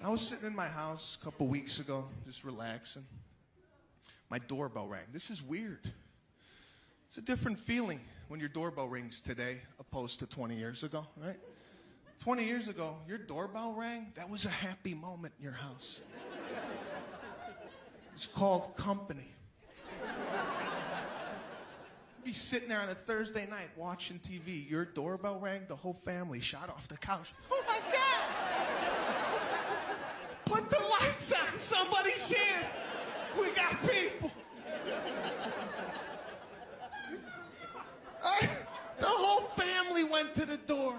I was sitting in my house a couple weeks ago, just relaxing. My doorbell rang. This is weird. It's a different feeling when your doorbell rings today opposed to 20 years ago, right? 20 years ago, your doorbell rang. That was a happy moment in your house. It's called company. You'd be sitting there on a Thursday night watching TV. Your doorbell rang. The whole family shot off the couch. Oh my God! Put the lights on. Somebody's here. We got people. The whole family went to the door.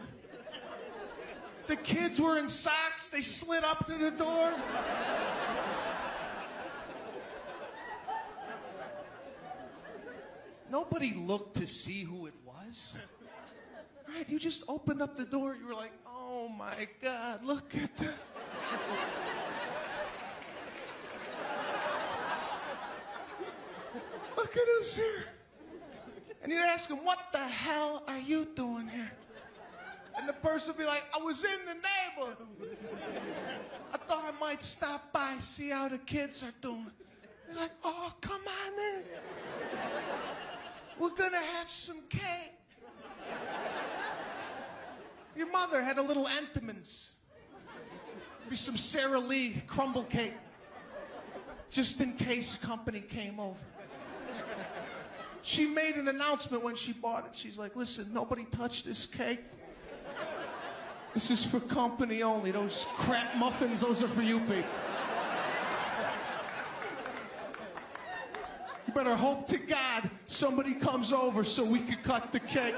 The kids were in socks. They slid up to the door. Nobody looked to see who it was. Right? You just opened up the door. You were like, oh my God, look at that. Look at who's here. And you'd ask him, what the hell are you doing here? And the person would be like, I was in the neighborhood. I thought I might stop by, see how the kids are doing. They're like, oh, come on in. We're gonna have some cake. Your mother had a little Entenmann's. Maybe some Sara Lee crumble cake. Just in case company came over. She made an announcement when she bought it. She's like, listen, nobody touch this cake. This is for company only. Those crap muffins, those are for you people. You better hope to God somebody comes over so we can cut the cake.